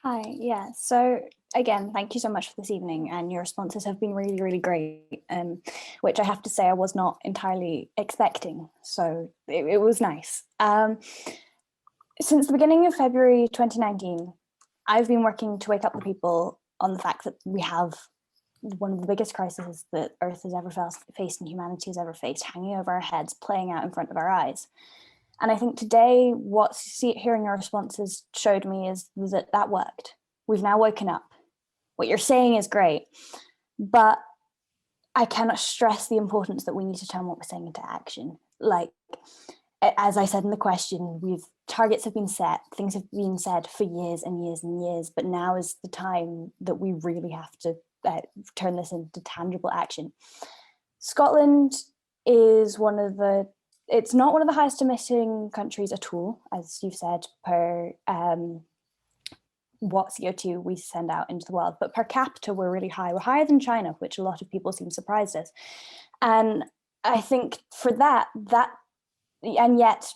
Hi, yeah. So again, thank you so much for this evening, and your responses have been really, really great, which I have to say I was not entirely expecting. So it was nice. Since the beginning of February 2019, I've been working to wake up the people on the fact that we have one of the biggest crises that Earth has ever faced and humanity has ever faced, hanging over our heads, playing out in front of our eyes. And I think today, hearing your responses showed me is that that worked. We've now woken up. What you're saying is great, but I cannot stress the importance that we need to turn what we're saying into action. Like, as I said in the question, targets have been set, things have been said for years and years and years, but now is the time that we really have to turn this into tangible action. Scotland is it's not one of the highest emitting countries at all, as you've said, per what CO2 we send out into the world, but per capita we're really high. We're higher than China, which a lot of people seem surprised at. And I think for that, and yet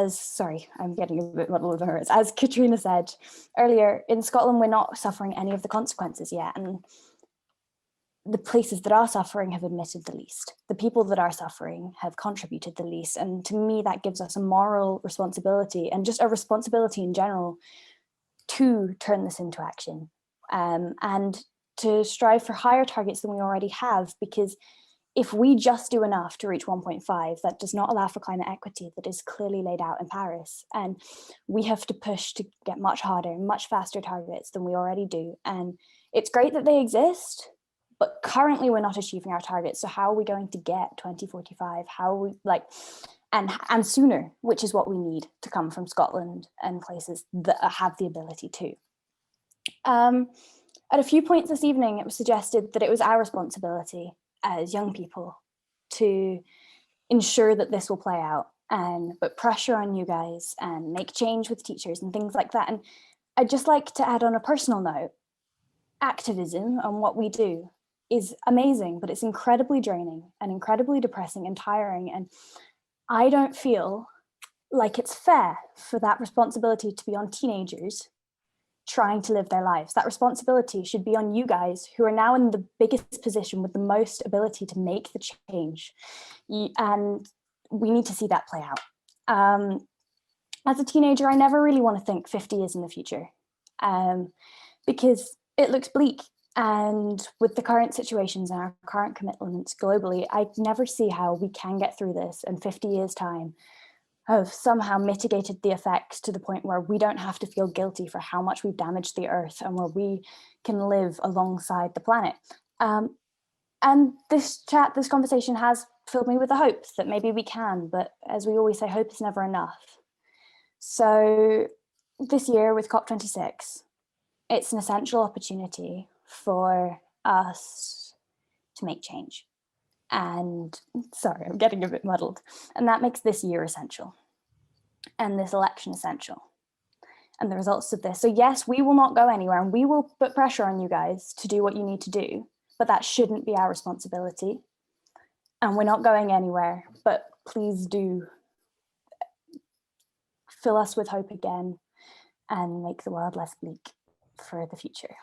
sorry, I'm getting a bit muddled with words. As Katrina said earlier, in Scotland, we're not suffering any of the consequences yet. And the places that are suffering have admitted the least. The people that are suffering have contributed the least. And to me, that gives us a moral responsibility and just a responsibility in general to turn this into action, and to strive for higher targets than we already have, because if we just do enough to reach 1.5, that does not allow for climate equity that is clearly laid out in Paris. And we have to push to get much harder, much faster targets than we already do. And it's great that they exist, but currently we're not achieving our targets. So how are we going to get 2045? How are we and sooner, which is what we need to come from Scotland and places that have the ability to. At a few points this evening, it was suggested that it was our responsibility as young people to ensure that this will play out and put pressure on you guys and make change with teachers and things like that. And I'd just like to add on a personal note, activism and what we do is amazing, but it's incredibly draining and incredibly depressing and tiring. And I don't feel like it's fair for that responsibility to be on teenagers trying to live their lives. That responsibility should be on you guys who are now in the biggest position with the most ability to make the change. And we need to see that play out. As a teenager, I never really want to think 50 years in the future, because it looks bleak. And with the current situations and our current commitments globally, I never see how we can get through this in 50 years' time have somehow mitigated the effects to the point where we don't have to feel guilty for how much we've damaged the earth and where we can live alongside the planet. And this conversation has filled me with the hope that maybe we can, but as we always say, hope is never enough. So this year with COP26, it's an essential opportunity for us to make change. And sorry, I'm getting a bit muddled. And that makes this year essential and this election essential and the results of this. So yes, we will not go anywhere and we will put pressure on you guys to do what you need to do, but that shouldn't be our responsibility. And we're not going anywhere, but please do fill us with hope again and make the world less bleak for the future.